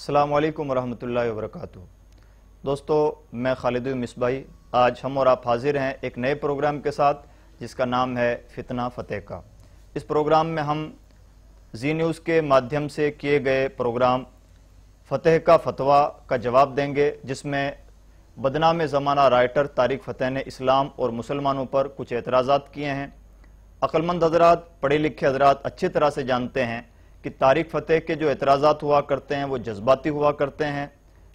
السلام علیکم ورحمۃ اللہ وبرکاتہ۔ دوستو، میں خالد مصباحی، آج ہم اور آپ حاضر ہیں ایک نئے پروگرام کے ساتھ جس کا نام ہے فتنہ فتح کا۔ اس پروگرام میں ہم زی نیوز کے مادھیم سے کیے گئے پروگرام فتح کا فتویٰ کا جواب دیں گے، جس میں بدنام زمانہ رائٹر طارق فتح نے اسلام اور مسلمانوں پر کچھ اعتراضات کیے ہیں۔ عقل مند حضرات، پڑھے لکھے حضرات اچھی طرح سے جانتے ہیں کہ طارق فتح کے جو اعتراضات ہوا کرتے ہیں وہ جذباتی ہوا کرتے ہیں،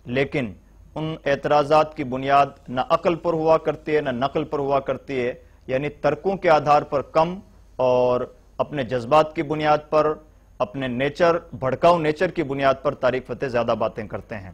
لیکن ان اعتراضات کی بنیاد نہ عقل پر ہوا کرتی ہے نہ نقل پر ہوا کرتی ہے، یعنی ترکوں کے آدھار پر کم اور اپنے جذبات کی بنیاد پر، اپنے بھڑکاؤ نیچر کی بنیاد پر طارق فتح زیادہ باتیں کرتے ہیں۔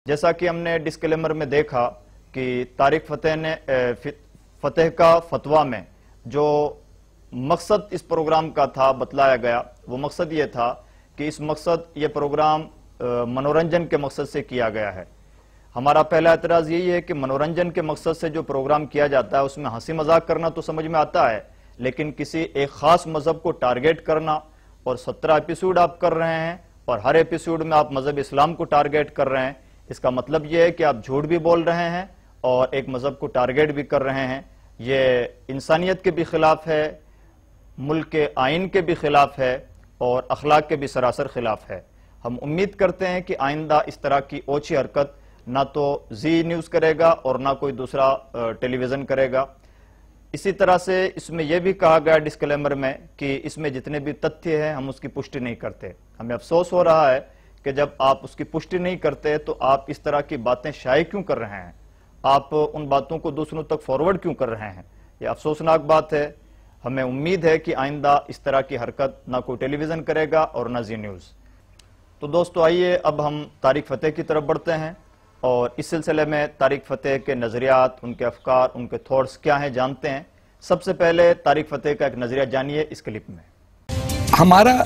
جیسا کہ ہم نے ڈسکلیمر میں دیکھا کہ طارق فتح نے فتح کا فتویٰ میں جو مقصد اس پروگرام کا تھا بتلایا گیا، وہ مقصد یہ تھا کہ یہ پروگرام منورنجن کے مقصد سے کیا گیا ہے۔ ہمارا پہلا اعتراض یہی ہے کہ منورنجن کے مقصد سے جو پروگرام کیا جاتا ہے اس میں ہنسی مذاق کرنا تو سمجھ میں آتا ہے، لیکن کسی ایک خاص مذہب کو ٹارگیٹ کرنا، اور 17 ایپیسوڈ آپ کر رہے ہیں اور ہر ایپیسوڈ میں آپ مذہب اسلام کو ٹارگیٹ کر رہے ہیں، اس کا مطلب یہ ہے کہ آپ جھوٹ بھی بول رہے ہیں اور ایک مذہب کو ٹارگیٹ بھی کر رہے ہیں۔ یہ انسانیت کے بھی خلاف ہے، ملک کے آئین کے بھی خلاف ہے اور اخلاق کے بھی سراسر خلاف ہے۔ ہم امید کرتے ہیں کہ آئندہ اس طرح کی اوچھی حرکت نہ تو زی نیوز کرے گا اور نہ کوئی دوسرا ٹیلی ویژن کرے گا۔ اسی طرح سے اس میں یہ بھی کہا گیا ڈسکلیمر میں کہ اس میں جتنے بھی تتھیہ ہیں ہم اس کی پشٹی نہیں کرتے۔ ہمیں افسوس ہو رہا ہے کہ جب آپ اس کی پشٹی نہیں کرتے تو آپ اس طرح کی باتیں شائع کیوں کر رہے ہیں، آپ ان باتوں کو دوسروں تک فارورڈ کیوں کر رہے ہیں، یہ افسوسناک بات ہے۔ ہمیں امید ہے کہ آئندہ اس طرح کی حرکت نہ کوئی ٹیلی ویژن کرے گا اور نہ زی نیوز۔ تو دوستو، آئیے اب ہم طارق فتح کی طرف بڑھتے ہیں اور اس سلسلے میں طارق فتح کے نظریات، ان کے افکار، ان کے تھاٹس کیا ہیں جانتے ہیں۔ سب سے پہلے طارق فتح کا ایک نظریہ جانیے اس کلپ میں۔ ہمارا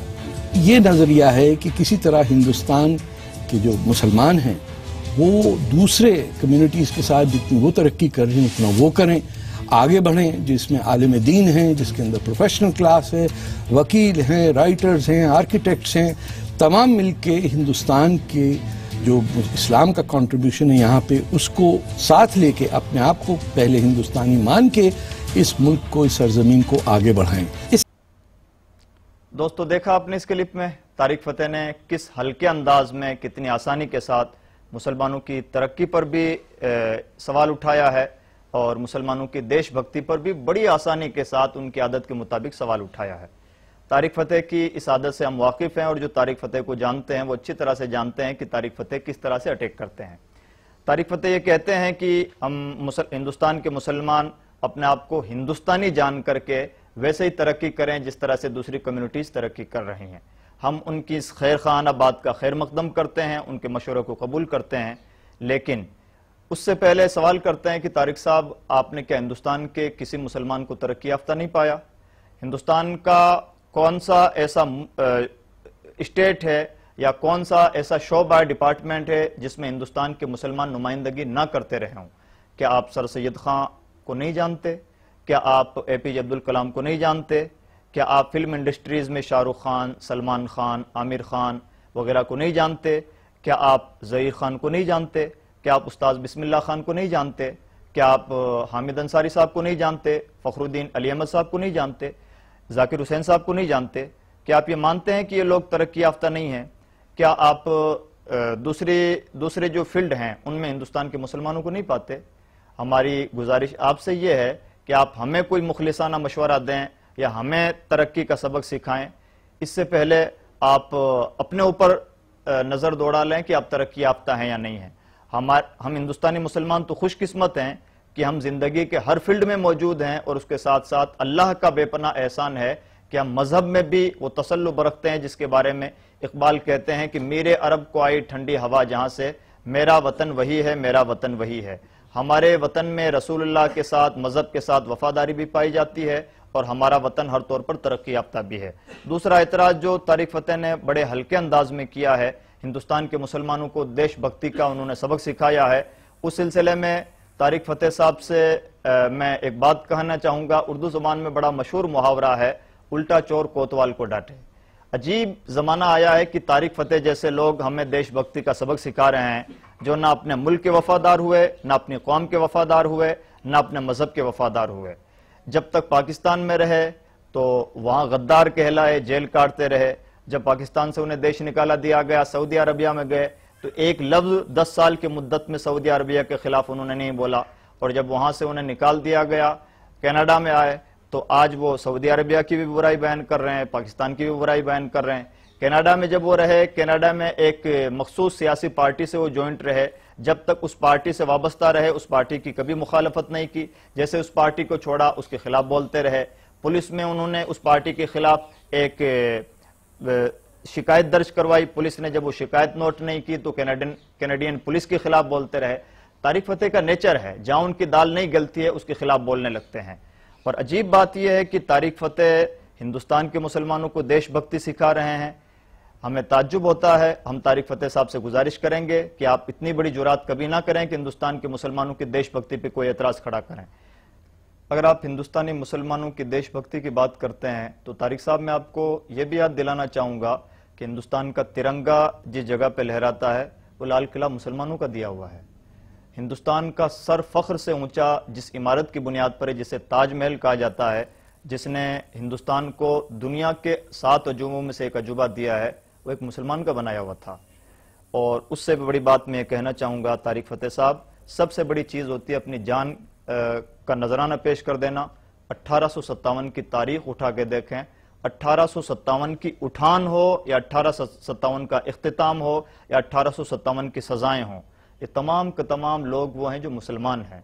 یہ نظریہ ہے کہ کسی طرح ہندوستان کے جو مسلمان ہیں وہ دوسرے کمیونٹیز کے ساتھ جتنی وہ ترقی کر رہے ہیں اتنا وہ کریں، آگے بڑھیں، جس میں عالم دین ہیں، جس کے اندر پروفیشنل کلاس ہے، وکیل ہیں، رائٹرز ہیں، آرکیٹیکٹس ہیں، تمام مل کے ہندوستان کے جو اسلام کا کنٹریبیوشن ہے یہاں پہ اس کو ساتھ لے کے اپنے آپ کو پہلے ہندوستانی مان کے اس ملک کو، اس سرزمین کو آگے بڑھائیں۔ دوستو، دیکھا آپ نے اس کلپ میں طارق فتح نے کس ہلکے انداز میں کتنی آسانی کے ساتھ مسلمانوں کی ترقی پر بھی سوال اٹھایا ہے اور مسلمانوں کی دیش بھکتی پر بھی بڑی آسانی کے ساتھ ان کی عادت کے مطابق سوال اٹھایا ہے۔ طارق فتح کی اس عادت سے ہم واقف ہیں اور جو طارق فتح کو جانتے ہیں وہ اچھی طرح سے جانتے ہیں کہ طارق فتح کس طرح سے اٹیک کرتے ہیں۔ طارق فتح یہ کہتے ہیں کہ ہم ہندوستان کے مسلمان اپنے آپ کو ہندوستانی جان کر کے ویسے ہی ترقی کریں جس طرح سے دوسری کمیونٹیز ترقی کر رہی ہیں۔ ہم ان کی اس خیر خواہانہ بات کا خیر مقدم کرتے ہیں، ان کے مشورے کو قبول کرتے ہیں، لیکن اس سے پہلے سوال کرتے ہیں کہ طارق صاحب، آپ نے کیا ہندوستان کے کسی مسلمان کو ترقی یافتہ نہیں پایا؟ ہندوستان کا کون سا ایسا اسٹیٹ ہے یا کون سا ایسا شعبہ ڈپارٹمنٹ ہے جس میں ہندوستان کے مسلمان نمائندگی نہ کرتے رہے ہوں؟ کیا آپ سر سید خان کو نہیں جانتے؟ کیا آپ اے پی جے عبدالکلام کو نہیں جانتے؟ کیا آپ فلم انڈسٹریز میں شاہ رخ خان، سلمان خان، عامر خان وغیرہ کو نہیں جانتے؟ کیا آپ ظہیر خان کو نہیں جانتے؟ کیا آپ استاد بسم اللہ خان کو نہیں جانتے؟ کیا آپ حامد انصاری صاحب کو نہیں جانتے؟ فخر الدین علی احمد صاحب کو نہیں جانتے؟ ذاکر حسین صاحب کو نہیں جانتے؟ کیا آپ یہ مانتے ہیں کہ یہ لوگ ترقی یافتہ نہیں ہیں؟ کیا آپ دوسرے جو فیلڈ ہیں ان میں ہندوستان کے مسلمانوں کو نہیں پاتے؟ ہماری گزارش آپ سے یہ ہے کہ آپ ہمیں کوئی مخلصانہ مشورہ دیں یا ہمیں ترقی کا سبق سکھائیں، اس سے پہلے آپ اپنے اوپر نظر دوڑا لیں کہ آپ ترقی یافتہ ہیں یا نہیں ہیں۔ ہم ہندوستانی مسلمان تو خوش قسمت ہیں کہ ہم زندگی کے ہر فیلڈ میں موجود ہیں، اور اس کے ساتھ ساتھ اللہ کا بے پناہ احسان ہے کہ ہم مذہب میں بھی وہ تسلط برتتے ہیں جس کے بارے میں اقبال کہتے ہیں کہ میرے عرب کو آئی ٹھنڈی ہوا جہاں سے میرا وطن وہی ہے، میرا وطن وہی ہے۔ ہمارے وطن میں رسول اللہ کے ساتھ، مذہب کے ساتھ وفاداری بھی پائی جاتی ہے اور ہمارا وطن ہر طور پر ترقی یافتہ بھی ہے۔ دوسرا اعتراض جو طارق فتح نے بڑے ہلکے انداز میں کیا ہے، ہندوستان کے مسلمانوں کو دیش بھکتی کا انہوں نے سبق سکھایا ہے، اس سلسلے میں طارق فتح صاحب سے میں ایک بات کہنا چاہوں گا۔ اردو زبان میں بڑا مشہور محاورہ ہے، الٹا چور کوتوال کو ڈانٹے۔ عجیب زمانہ آیا ہے کہ طارق فتح جیسے لوگ ہمیں دیش بھکتی کا سبق سکھا رہے ہیں، جو نہ اپنے ملک کے وفادار ہوئے، نہ اپنی قوم کے وفادار ہوئے، نہ اپنے مذہب کے وفادار ہوئے۔ جب تک پاکستان میں رہے تو وہاں غدار کہلائے، جیل کاٹتے رہے۔ جب پاکستان سے انہیں دیش نکالا دیا گیا، سعودی عربیہ میں گئے تو ایک لفظ 10 سال کی مدت میں سعودی عربیہ کے خلاف انہوں نے نہیں بولا، اور جب وہاں سے انہیں نکال دیا گیا، کینیڈا میں آئے تو آج وہ سعودی عربیہ کی بھی برائی بیان کر رہے ہیں، پاکستان کی بھی برائی بیان کر رہے ہیں۔ کینیڈا میں جب وہ رہے، کینیڈا میں ایک مخصوص سیاسی پارٹی سے وہ جوائنٹ رہے، جب تک اس پارٹی سے وابستہ رہے اس پارٹی کی کبھی مخالفت نہیں کی، جیسے اس پارٹی کو چھوڑا اس کے خلاف بولتے رہے۔ پولیس میں انہوں نے اس پارٹی کے خلاف ایک شکایت درج کروائی، پولیس نے جب وہ شکایت نوٹ نہیں کی تو کینیڈین پولیس کے خلاف بولتے رہے۔ طارق فتح کا نیچر ہے، جہاں ان کی دال نہیں گلتی ہے اس کے خلاف بولنے لگتے ہیں۔ اور عجیب بات یہ ہے کہ طارق فتح ہندوستان کے مسلمانوں کو دیش بھکتی سکھا رہے ہیں، ہمیں تعجب ہوتا ہے۔ ہم طارق فتح صاحب سے گزارش کریں گے کہ آپ اتنی بڑی جرات کبھی نہ کریں کہ ہندوستان کے مسلمانوں کی دیش بھکتی پہ کوئی اعتراض کھڑا کریں۔ اگر آپ ہندوستانی مسلمانوں کی دیش بھکتی کی بات کرتے ہیں تو طارق صاحب میں آپ کو یہ بھی یاد دلانا چاہوں گا کہ ہندوستان کا ترنگا جس جگہ پہ لہراتا ہے وہ لال قلعہ مسلمانوں کا دیا ہوا ہے۔ ہندوستان کا سر فخر سے اونچا جس عمارت کی بنیاد پر ہے، جسے تاج محل کہا جاتا ہے، جس نے ہندوستان کو دنیا کے 7 عجوبوں میں سے ایک عجوبہ دیا ہے، وہ ایک مسلمان کا بنایا ہوا تھا۔ اور اس سے بھی بڑی بات میں یہ کہنا چاہوں گا طارق فتح صاحب، سب سے بڑی چیز ہوتی ہے اپنی جان کا نذرانہ پیش کر دینا۔ 1857 کی تاریخ اٹھا کے دیکھیں، 1857 کی اٹھان ہو یا 1857 کا اختتام ہو یا 1857 کی سزائیں ہوں، یہ تمام کے تمام لوگ وہ ہیں جو مسلمان ہیں۔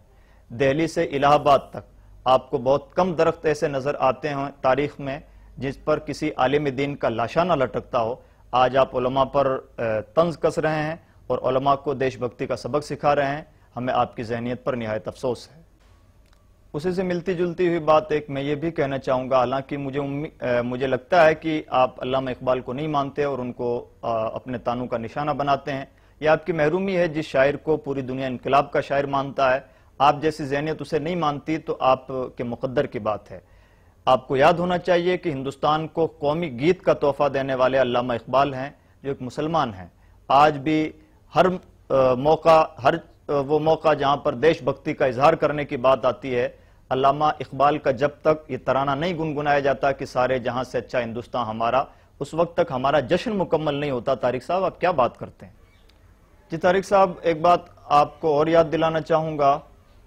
دہلی سے الہ آباد تک آپ کو بہت کم درخت ایسے نظر آتے ہیں تاریخ میں جس پر کسی عالم دین کا لاشا نہ لٹکتا ہو۔ آج آپ علماء پر طنز کس رہے ہیں اور علماء کو دیش بھکتی کا سبق سکھا رہے ہیں، ہمیں آپ کی ذہنیت پر نہایت افسوس ہے۔ اسی سے ملتی جلتی ہوئی بات ایک میں یہ بھی کہنا چاہوں گا، حالانکہ مجھے لگتا ہے کہ آپ علامہ اقبال کو نہیں مانتے اور ان کو اپنے تانوں کا نشانہ بناتے ہیں، یہ آپ کی محرومی ہے۔ جس شاعر کو پوری دنیا انقلاب کا شاعر مانتا ہے، آپ جیسی ذہنیت اسے نہیں مانتی تو آپ کے مقدر کی بات ہے۔ آپ کو یاد ہونا چاہیے کہ ہندوستان کو قومی گیت کا تحفہ دینے والے علامہ اقبال ہیں، جو ایک مسلمان ہیں۔ آج بھی ہر وہ موقع جہاں پر دیش بھکتی کا اظہار کرنے کی بات آتی ہے، علامہ اقبال کا جب تک یہ ترانہ نہیں گنگنایا جاتا کہ سارے جہاں سے اچھا ہندوستان ہمارا، اس وقت تک ہمارا جشن مکمل نہیں ہوتا۔ طارق صاحب آپ کیا بات کرتے ہیں؟ جی طارق صاحب، ایک بات آپ کو اور یاد دلانا چاہوں گا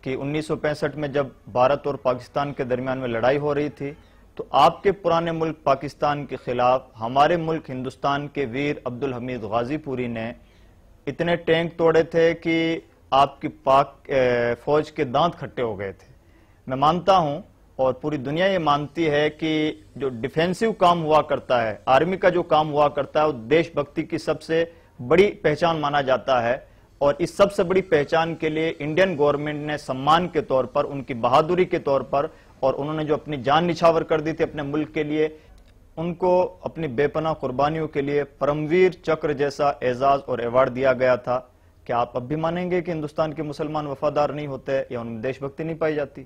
کہ 1965 میں جب بھارت اور پاکستان کے درمیان میں لڑائی ہو رہی تھی تو آپ کے پرانے ملک پاکستان کے خلاف ہمارے ملک ہندوستان کے ویر عبدالحمید غازی پوری نے اتنے ٹینک توڑے تھے کہ آپ کی پاک فوج کے دانت کھٹے ہو گئے تھے۔ میں مانتا ہوں اور پوری دنیا یہ مانتی ہے کہ جو ڈیفینسیو کام ہوا کرتا ہے، آرمی کا جو کام ہوا کرتا ہے، وہ دیش بھکتی کی سب سے بڑی پہچان مانا جاتا ہے، اور اس سب سے بڑی پہچان کے لیے انڈین گورنمنٹ نے سمان کے طور پر، ان کی بہادری کے طور پر، اور انہوں نے جو اپنی جان نچھاور کر دی تھی اپنے ملک کے لیے، ان کو اپنی بے پناہ قربانیوں کے لیے پرمویر چکر جیسا اعزاز اور ایوارڈ دیا گیا تھا۔ کیا آپ اب بھی مانیں گے کہ ہندوستان کے مسلمان وفادار نہیں ہوتے یا ان میں دیش بھکتی نہیں پائی جاتی؟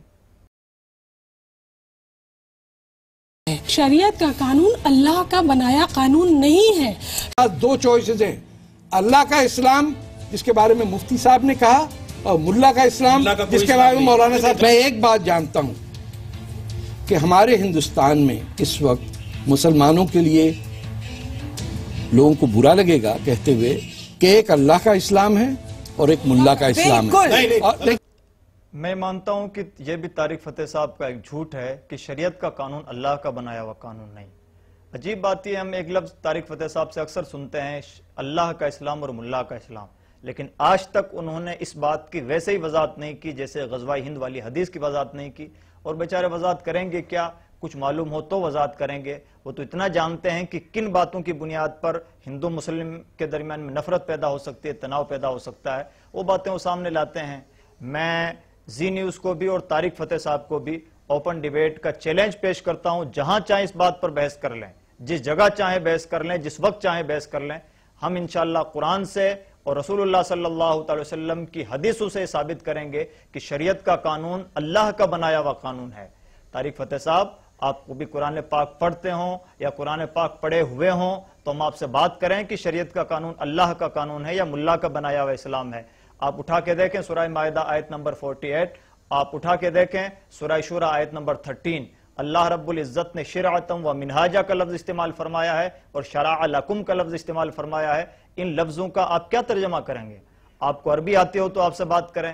شریعت کا قانون اللہ کا بنایا قانون نہیں ہے۔ 2 چوائسز ہیں، اللہ کا اسلام جس کے بارے میں مفتی صاحب نے کہا، اور ملا کا اسلام جس کے بارے میں مولانا صاحب۔ میں ایک بات جانتا ہوں کہ ہمارے ہندوستان میں اس وقت مسلمانوں کے لیے لوگوں کو برا لگے گا کہتے ہوئے کہ ایک اللہ کا اسلام ہے اور ایک ملا کا اسلام ہے۔ میں مانتا ہوں کہ یہ بھی طارق فتح صاحب کا ایک جھوٹ ہے کہ شریعت کا قانون اللہ کا بنایا ہوا قانون نہیں۔ عجیب بات یہ، ہم ایک لفظ طارق فتح صاحب سے اکثر سنتے ہیں، اللہ کا اسلام اور ملا کا اسلام، لیکن آج تک انہوں نے اس بات کی ویسے ہی وضاحت نہیں کی جیسے غزوہ ہند والی حدیث کی وضاحت نہیں کی، اور بیچارے وضاحت کریں گے کیا؟ کچھ معلوم ہو تو وضاحت کریں گے. وہ تو اتنا جانتے ہیں کہ کن باتوں کی بنیاد پر ہندو مسلم کے درمیان میں نفرت پیدا ہو سکتی ہے, تناؤ پیدا ہو سکتا ہے, وہ باتیں وہ سامنے لاتے ہیں. میں زی نیوز کو بھی اور طارق فتح صاحب کو بھی اوپن ڈیبیٹ کا چیلنج پیش کرتا ہوں. جہاں چاہیں اس بات پر بحث کر لیں, جس جگہ چاہیں بحث کر لیں, جس وقت چاہیں بحث کر لیں. ہم انشاءاللہ قرآن سے اور رسول اللہ صلی اللہ علیہ وسلم کی حدیثوں سے ثابت کریں گے کہ شریعت کا قانون اللہ کا بنایا ہوا قانون ہے. طارق فتح صاحب, آپ کو بھی قرآن پاک پڑھتے ہوں یا قرآن پاک پڑھے ہوئے ہوں تو ہم آپ سے بات کریں کہ شریعت کا قانون اللہ کا قانون ہے یا ملا کا بنایا ہوا اسلام ہے. آپ اٹھا کے دیکھیں سورہ مائدہ آیت نمبر 48, آپ اٹھا کے دیکھیں سورہ شورى آیت نمبر 13. اللہ رب العزت نے شرعتم و منہاجہ کا لفظ استعمال فرمایا ہے اور شرع لکم کا لفظ استعمال فرمایا ہے. ان لفظوں کا آپ کیا ترجمہ کریں گے؟ آپ کو عربی آتی ہو تو آپ سے بات کریں,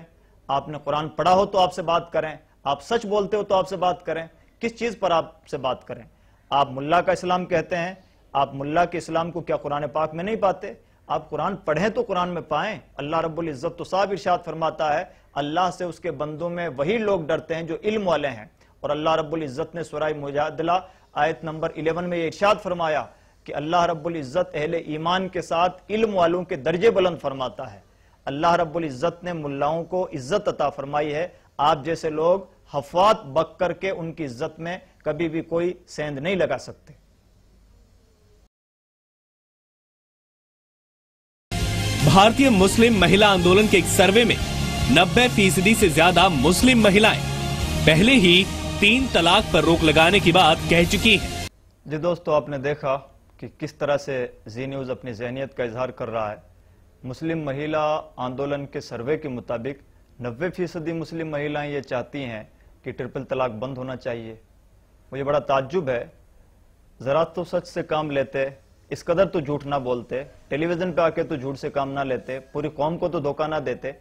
آپ نے قرآن پڑھا ہو تو آپ سے بات کریں, آپ سچ بولتے ہو تو آپ سے بات کریں. کس چیز پر آپ سے بات کریں؟ آپ ملا کا اسلام کہتے ہیں, آپ ملا کے اسلام کو کیا قرآن پاک میں نہیں پاتے؟ آپ قرآن پڑھیں تو قرآن میں پائیں. اللہ رب العزت تو صاحب ارشاد فرماتا ہے اللہ سے اس کے بندوں میں وہی لوگ ڈرتے ہیں جو علم والے ہیں. اور اللہ رب العزت نے سورہ مجادلہ آیت نمبر 11 میں یہ ارشاد فرمایا کہ اللہ رب العزت اہل ایمان کے ساتھ علم والوں کے درجے بلند فرماتا ہے. اللہ رب العزت نے ملاؤں کو عزت عطا فرمائی ہے. آپ جیسے لوگ حفوات بک کر کے ان کی عزت میں کبھی بھی کوئی سیند نہیں لگا سکتے. بھارتی مسلم مہیلا آندولن کے ایک سروے میں 90% سے زیادہ مسلم مہیلائیں پہلے ہی 3 طلاق پر روک لگانے کی بات کہہ چکی ہیں. جی دوستو, آپ نے دیکھا کہ کس طرح سے زی نیوز اپنی ذہنیت کا اظہار کر رہا ہے. مسلم مہیلا آندولن کے سروے کے مطابق 90% مسلم مہیلائیں یہ چاہتی ہیں کہ ٹرپل طلاق بند ہونا چاہیے. مجھے بڑا تعجب ہے, ذرا تو سچ سے کام لیتے, اس قدر تو جھوٹ نہ بولتے, ٹیلی ویژن پہ آ کے تو جھوٹ سے کام نہ لیتے, پوری قوم کو تو دھوکہ نہ دیتے.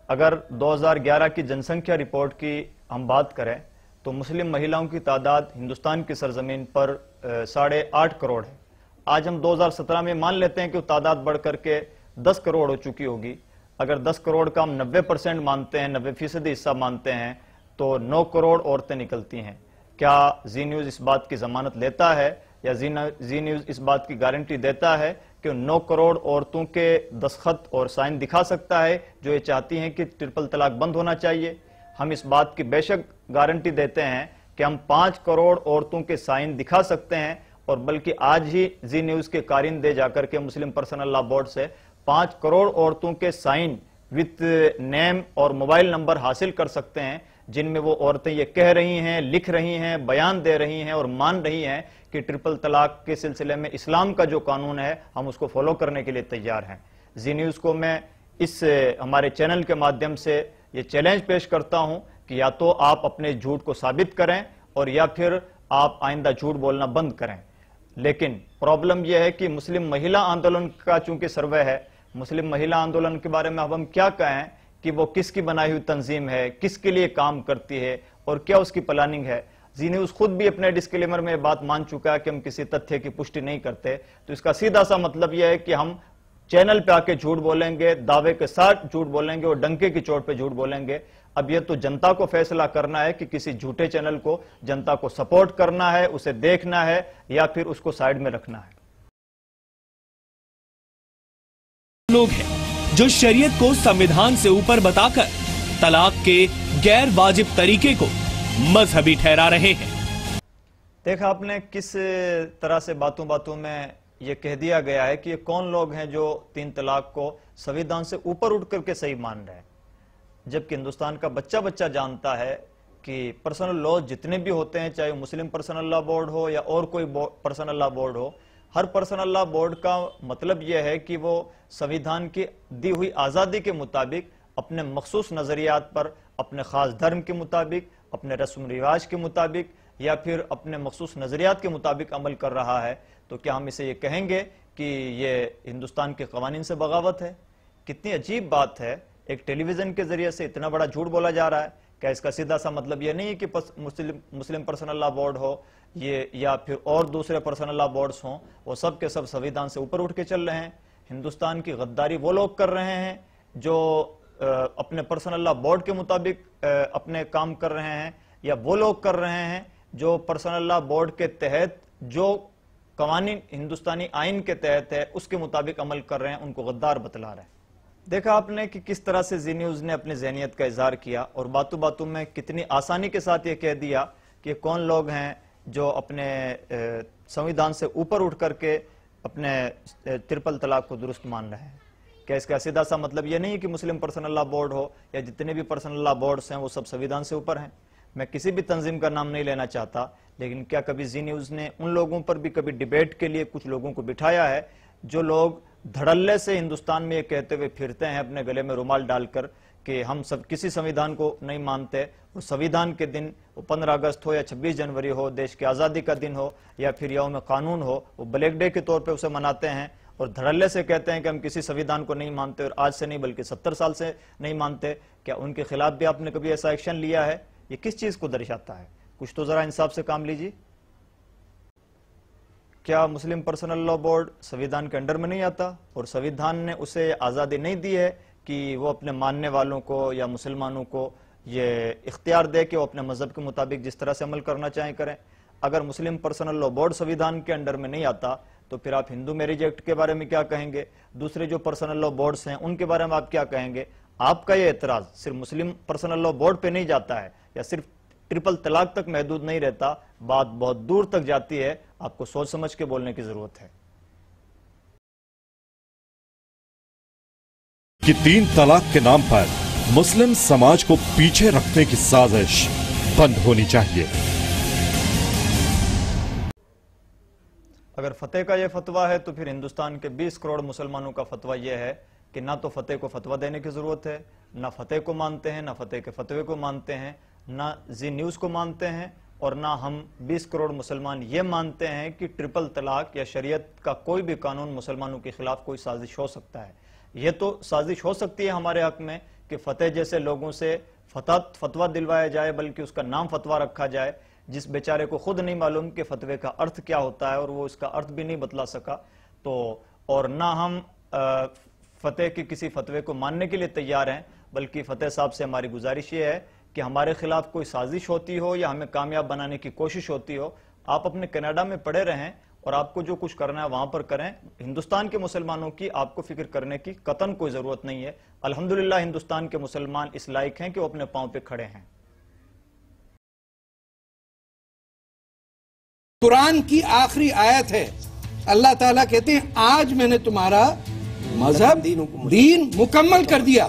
اگر 2011 کی جن سنکھیا رپورٹ کی ہم بات کریں تو مسلم مہیلاؤں کی تعداد ہندوستان کی سرزمین پر 8.5 کروڑ ہے. آج ہم 2017 میں مان لیتے ہیں کہ وہ تعداد بڑھ کر کے 10 کروڑ ہو چکی ہوگی. اگر 10 کروڑ کا ہم 90% مانتے ہیں, 90% حصہ مانتے ہیں, تو 9 کروڑ عورتیں نکلتی ہیں. کیا زی نیوز اس بات کی ضمانت لیتا ہے یا زی نیوز اس بات کی گارنٹی دیتا ہے کہ 9 کروڑ عورتوں کے دستخط اور سائن دکھا سکتا ہے جو یہ چاہتی ہیں کہ ٹرپل طلاق بند ہونا چاہیے؟ ہم اس بات کی بے شک گارنٹی دیتے ہیں کہ ہم 5 کروڑ عورتوں کے سائن دکھا سکتے ہیں, اور بلکہ آج ہی زی نیوز کے کارندے جا کر کے مسلم پرسنل لا بورڈ سے 5 کروڑ عورتوں کے سائن وتھ نیم اور موبائل نمبر حاصل کر سکتے ہیں, جن میں وہ عورتیں یہ کہہ رہی ہیں, لکھ رہی ہیں, بیان دے رہی ہیں اور مان رہی ہیں کہ ٹرپل طلاق کے سلسلے میں اسلام کا جو قانون ہے ہم اس کو فالو کرنے کے لیے تیار ہیں. زی نیوز کو میں اس ہمارے چینل کے مادھیم سے یہ چیلنج پیش کرتا ہوں کہ یا تو آپ اپنے جھوٹ کو ثابت کریں اور یا پھر آپ آئندہ جھوٹ بولنا بند کریں. لیکن پرابلم یہ ہے کہ مسلم مہیلا آندولن کا چونکہ سروے ہے, مسلم مہیلا آندولن کے بارے میں اب ہم کیا کہیں کہ وہ کس کی بنائی ہوئی تنظیم ہے, کس کے لیے کام کرتی ہے اور کیا اس کی پلاننگ ہے. زی نیوز خود بھی اپنے ڈسکلیمر میں بات مان چکا ہے کہ ہم کسی تتھیہ کی پشٹی نہیں کرتے. تو اس کا سیدھا سا مطلب یہ ہے کہ ہم چینل پہ آ کے جھوٹ بولیں گے, دعوے کے ساتھ جھوٹ بولیں گے اور ڈنکے کی چوٹ پہ جھوٹ بولیں گے. اب یہ تو جنتا کو فیصلہ کرنا ہے کہ کسی جھوٹے چینل کو جنتا کو سپورٹ کرنا ہے, اسے دیکھنا ہے یا پھر اس کو سائیڈ میں رکھنا ہے. لوگ ہیں جو شریعت کو سمویدھان سے اوپر بتا کر طلاق کے غیر واجب طریقے کو مذہبی ٹھہرا رہے ہیں. دیکھا آپ نے کس طرح سے باتوں باتوں میں یہ کہہ دیا گیا ہے کہ یہ کون لوگ ہیں جو 3 طلاق کو سمویدھان سے اوپر اٹھ کر کے صحیح مان رہے ہیں, جبکہ ہندوستان کا بچہ بچہ جانتا ہے کہ پرسنل لاء جتنے بھی ہوتے ہیں, چاہے مسلم پرسنل لا بورڈ ہو یا اور کوئی پرسنل لا بورڈ ہو, ہر پرسنل لا بورڈ کا مطلب یہ ہے کہ وہ سمویدھان کی دی ہوئی آزادی کے مطابق اپنے مخصوص نظریات پر, اپنے خاص دھرم کے مطابق, اپنے رسم و رواج کے مطابق یا پھر اپنے مخصوص نظریات کے مطابق عمل کر رہا ہے. تو کیا ہم اسے یہ کہیں گے کہ یہ ہندوستان کے قوانین سے بغاوت ہے؟ کتنی عجیب بات ہے, ایک ٹیلی ویژن کے ذریعے سے اتنا بڑا جھوٹ بولا جا رہا ہے. کیا اس کا سیدھا سا مطلب یہ نہیں ہے کہ مسلم پرسنل لا بورڈ ہو یہ یا پھر اور دوسرے پرسنل لا بورڈز ہوں, وہ سب کے سب سمویدھان سے اوپر اٹھ کے چل رہے ہیں؟ ہندوستان کی غداری وہ لوگ کر رہے ہیں جو اپنے پرسنل لا بورڈ کے مطابق اپنے کام کر رہے ہیں, یا وہ لوگ کر رہے ہیں جو پرسنل لا بورڈ کے تحت جو قوانین ہندوستانی آئین کے تحت ہے اس کے مطابق عمل کر رہے ہیں ان کو غدار بتلا رہے ہیں. دیکھا آپ نے کہ کس طرح سے زی نیوز نے اپنی ذہنیت کا اظہار کیا اور باتوں باتوں میں کتنی آسانی کے ساتھ یہ کہہ دیا کہ کون لوگ ہیں جو اپنے سنویدھان سے اوپر اٹھ کر کے اپنے ٹرپل طلاق کو درست مان رہے ہیں. کیا اس کا سیدھا سا مطلب یہ نہیں کہ مسلم پرسنل لا بورڈ ہو یا جتنے بھی پرسنل لا بورڈز ہیں وہ سب سنویدھان سے اوپر ہیں؟ میں کسی بھی تنظیم کا نام نہیں لینا چاہتا، لیکن کیا کبھی زی نیوز نے ان لوگوں پر بھی کبھی ڈیبیٹ کے لیے کچھ لوگوں کو بٹھایا ہے جو لوگ دھڑلے سے ہندوستان میں یہ کہتے ہوئے پھرتے ہیں اپنے گلے میں رومال ڈال کر کہ ہم سب کسی سنویدھان کو نہیں مانتے، وہ سنویدھان کے دن وہ 15 اگست ہو یا 26 جنوری ہو، دیش کی آزادی کا دن ہو یا پھر یوم قانون ہو، وہ بلیک ڈے کے طور پہ اسے مناتے ہیں اور دھڑلے سے کہتے ہیں کہ ہم کسی سنویدھان کو نہیں مانتے اور آج سے نہیں بلکہ 70 سال سے نہیں مانتے. کیا ان کے خلاف بھی آپ نے کبھی ایسا ایکشن لیا ہے؟ یہ کس چیز کو درشاتا ہے؟ کچھ تو ذرا انصاف سے کام لیجیے. کیا مسلم پرسنل لا بورڈ سنویدھان کے انڈر میں نہیں آتا اور سنویدھان نے اسے آزادی نہیں دی ہے کہ وہ اپنے ماننے والوں کو یا مسلمانوں کو یہ اختیار دے کہ وہ اپنے مذہب کے مطابق جس طرح سے عمل کرنا چاہیں کریں؟ اگر مسلم پرسنل لا بورڈ سنویدھان کے انڈر میں نہیں آتا تو پھر آپ ہندو میرج ایکٹ کے بارے میں کیا کہیں گے؟ دوسرے جو پرسنل لا بورڈز ہیں ان کے بارے میں آپ کیا کہیں گے؟ آپ کا یہ اعتراض صرف مسلم پرسنل لا بورڈ پہ نہیں جاتا ہے یا صرف ٹرپل طلاق تک محدود نہیں رہتا، بات بہت دور تک جاتی ہے. آپ کو سوچ سمجھ کے بولنے کی ضرورت ہے. کہ 3 طلاق کے نام پر مسلم سماج کو پیچھے رکھنے کی سازش بند ہونی چاہیے. اگر فتح کا یہ فتویٰ ہے تو پھر ہندوستان کے 20 کروڑ مسلمانوں کا فتویٰ یہ ہے کہ نہ تو فتح کو فتویٰ دینے کی ضرورت ہے، نہ فتح کو مانتے ہیں، نہ فتح کے فتوے کو مانتے ہیں، نہ زی نیوز کو مانتے ہیں اور نہ ہم 20 کروڑ مسلمان یہ مانتے ہیں کہ ٹرپل طلاق یا شریعت کا کوئی بھی قانون مسلمانوں کے خلاف کوئی سازش ہو سکتا ہے. یہ تو سازش ہو سکتی ہے ہمارے حق میں کہ فتح جیسے لوگوں سے فتویٰ دلوایا جائے، بلکہ اس کا نام فتویٰ رکھا جائے جس بیچارے کو خود نہیں معلوم کہ فتوے کا ارتھ کیا ہوتا ہے اور وہ اس کا ارتھ بھی نہیں بتلا سکا. تو اور نہ ہم فتح کے کسی فتوے کو ماننے کے لیے تیار ہیں، بلکہ فتح صاحب سے ہماری گزارش یہ ہے کہ ہمارے خلاف کوئی سازش ہوتی ہو یا ہمیں کامیاب بنانے کی کوشش ہوتی ہو، آپ اپنے کینیڈا میں پڑے رہیں اور آپ کو جو کچھ کرنا ہے وہاں پر کریں. ہندوستان کے مسلمانوں کی آپ کو فکر کرنے کی قطعاً کوئی ضرورت نہیں ہے. الحمدللہ ہندوستان کے مسلمان اس لائق ہیں کہ وہ اپنے پاؤں پہ کھڑے ہیں. قرآن کی آخری آیت ہے، اللہ تعالیٰ کہتے ہیں آج میں نے تمہارا مذہب دین مکمل کر دیا،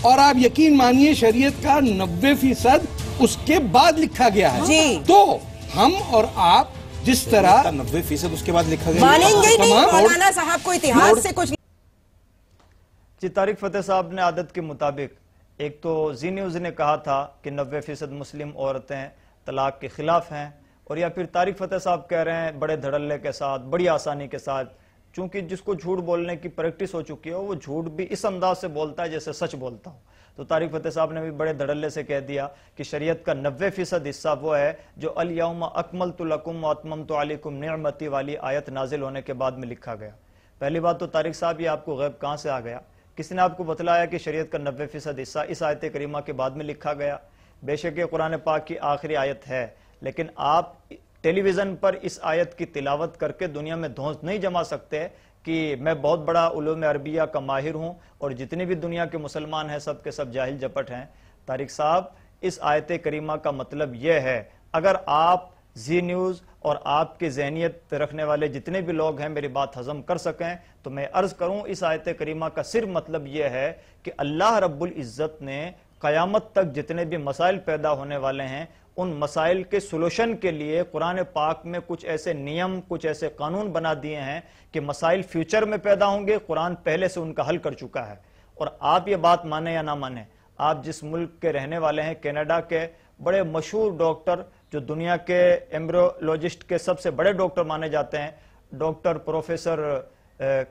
اور آپ یقین مانیے شریعت کا 90% اس کے بعد لکھا گیا ہے. تو ہم اور آپ جس طرح 90% اس کے بعد لکھا گیا مانیں گے نہیں. مولانا صاحب کو اتحاد سے کچھ جی. طارق فتح صاحب نے عادت کے مطابق ایک تو زی نیوز نے کہا تھا کہ 90% مسلم عورتیں طلاق کے خلاف ہیں، اور یا پھر طارق فتح صاحب کہہ رہے ہیں بڑے دھڑلے کے ساتھ، بڑی آسانی کے ساتھ، چونکہ جس کو جھوٹ بولنے کی پریکٹس ہو چکی ہو وہ جھوٹ بھی اس انداز سے بولتا ہے جیسے سچ بولتا ہو. تو طارق فتح صاحب نے بھی بڑے دھڑلے سے کہہ دیا کہ شریعت کا 90% حصہ وہ ہے جو الیوم اکملت لکم واتممت علیکم نعمتی والی آیت نازل ہونے کے بعد میں لکھا گیا. پہلی بات تو طارق صاحب یہ آپ کو غیب کہاں سے آ گیا؟ کس نے آپ کو بتلایا کہ شریعت کا 90% حصہ اس آیت کریمہ کے بعد میں لکھا گیا؟ بے شک یہ قرآن پاک کی آخری آیت ہے، لیکن آپ ٹیلی ویژن پر اس آیت کی تلاوت کر کے دنیا میں دھونس نہیں جما سکتے کہ میں بہت بڑا علوم عربیہ کا ماہر ہوں اور جتنے بھی دنیا کے مسلمان ہیں سب کے سب جاہل جپٹ ہیں. طارق صاحب اس آیت کریمہ کا مطلب یہ ہے، اگر آپ زی نیوز اور آپ کے ذہنیت رکھنے والے جتنے بھی لوگ ہیں میری بات ہضم کر سکیں تو میں عرض کروں اس آیت کریمہ کا صرف مطلب یہ ہے کہ اللہ رب العزت نے قیامت تک جتنے بھی مسائل پیدا ہونے والے ہیں ان مسائل کے سولوشن کے لیے قرآن پاک میں کچھ ایسے نیم، کچھ ایسے قانون بنا دیے ہیں کہ مسائل فیوچر میں پیدا ہوں گے، قرآن پہلے سے ان کا حل کر چکا ہے. اور آپ یہ بات مانیں یا نہ مانیں، آپ جس ملک کے رہنے والے ہیں، کینیڈا کے بڑے مشہور ڈاکٹر جو دنیا کے ایمبریولوجسٹ کے سب سے بڑے ڈاکٹر مانے جاتے ہیں، ڈاکٹر پروفیسر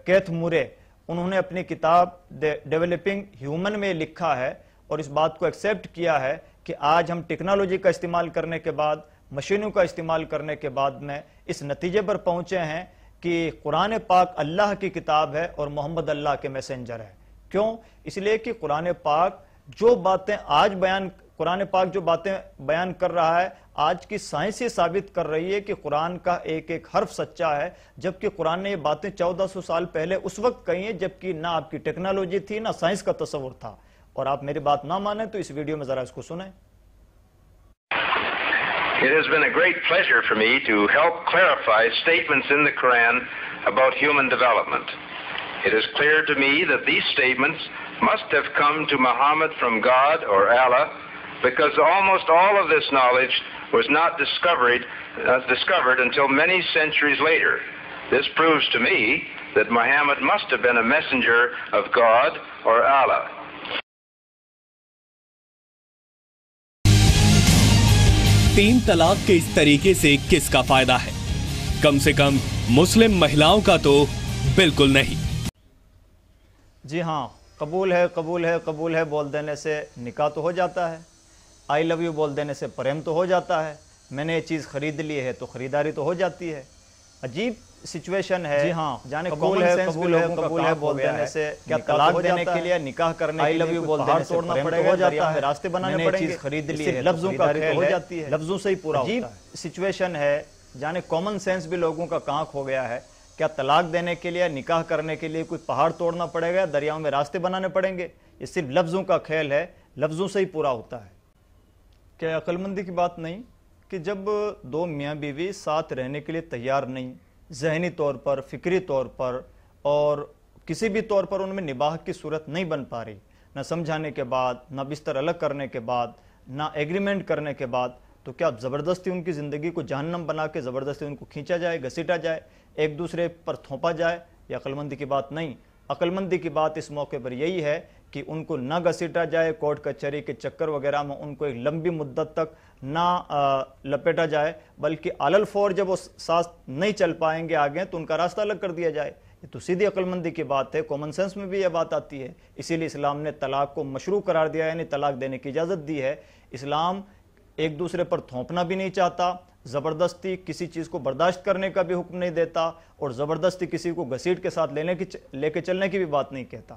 کیتھ مورے، انہوں نے اپنی کتاب ڈیولپنگ ہیومن میں لکھا ہے اور اس بات کو ایکسیپٹ کیا ہے کہ آج ہم ٹیکنالوجی کا استعمال کرنے کے بعد، مشینوں کا استعمال کرنے کے بعد میں اس نتیجے پر پہنچے ہیں کہ قرآن پاک اللہ کی کتاب ہے اور محمد اللہ کے میسنجر ہے. کیوں؟ اس لیے کہ قرآن پاک جو باتیں آج بیان قرآن پاک جو باتیں بیان کر رہا ہے آج کی سائنس یہ ثابت کر رہی ہے کہ قرآن کا ایک ایک حرف سچا ہے، جبکہ قرآن نے یہ باتیں 1400 سال پہلے اس وقت کہی ہیں جبکہ نہ آپ کی ٹیکنالوجی تھی نہ سائنس کا تصور تھا. اور آپ میری بات نہ مانیں تو اس ویڈیو میں ذرا اس کو سنیں. It has been a great pleasure for me to help clarify statements in the Quran about human development. It is clear to me that these statements must have come to Muhammad from God or Allah, because almost all of this knowledge was not discovered until many centuries later. This proves to me that Muhammad must have been a messenger of God or Allah. تین طلاق کے اس طریقے سے کس کا فائدہ ہے؟ کم سے کم مسلم مہیلاؤں کا تو بالکل نہیں. جی ہاں، قبول ہے قبول ہے قبول ہے بول دینے سے نکاح تو ہو جاتا ہے، آئی لو یو بول دینے سے پریم تو ہو جاتا ہے، میں نے یہ چیز خرید لی ہے تو خریداری تو ہو جاتی ہے. عجیب سچویشن ہے. جی ہاں، جانے قبول ہے قبول ہے قبول ہے بول دینے سے کیا طلاق دینے کے لیے نکاح کرنے آئی لو یو بول دینے سے توڑنا پڑے گا، جاتا ہے راستے بنانے پڑیں گے، چیز خرید لی ہے لفظوں کا کھیل ہو جاتی ہے، لفظوں سے ہی پورا ہوتا ہے. عجیب سچویشن ہے. جانے کامن سینس بھی لوگوں کا کہاں کھو گیا ہے. کیا طلاق دینے کے لیے نکاح کرنے کے لیے کوئی پہاڑ توڑنا پڑے گا، دریاؤں میں راستے بنانے پڑیں گے؟ یہ صرف لفظوں کا کھیل ہے، لفظوں سے ہی پورا ہوتا ہے. کیا عقل مندی کی بات نہیں کہ جب دو میاں بیوی ساتھ رہنے کے لیے تیار نہیں، ذہنی طور پر، فکری طور پر اور کسی بھی طور پر ان میں نباہ کی صورت نہیں بن پا رہی، نہ سمجھانے کے بعد، نہ بستر الگ کرنے کے بعد، نہ ایگریمنٹ کرنے کے بعد، تو کیا زبردستی ان کی زندگی کو جہنم بنا کے زبردستی ان کو کھینچا جائے، گھسیٹا جائے، ایک دوسرے پر تھوپا جائے؟ یہ عقل مندی کی بات نہیں. عقل مندی کی بات اس موقع پر یہی ہے کہ ان کو نہ گھسیٹا جائے، کورٹ کچہری کے چکر وغیرہ میں ان کو ایک لمبی مدت تک نہ لپیٹا جائے، بلکہ علل فور جب وہ ساتھ نہیں چل پائیں گے آگے تو ان کا راستہ الگ کر دیا جائے. یہ تو سیدھی عقل مندی کی بات ہے. کامن سینس میں بھی یہ بات آتی ہے. اسی لیے اسلام نے طلاق کو مشروع قرار دیا ہے، یعنی طلاق دینے کی اجازت دی ہے. اسلام ایک دوسرے پر تھوپنا بھی نہیں چاہتا، زبردستی کسی چیز کو برداشت کرنے کا بھی حکم نہیں دیتا، اور زبردستی کسی کو گھسیٹ کے ساتھ لے کے چلنے کی بھی بات نہیں کہتا.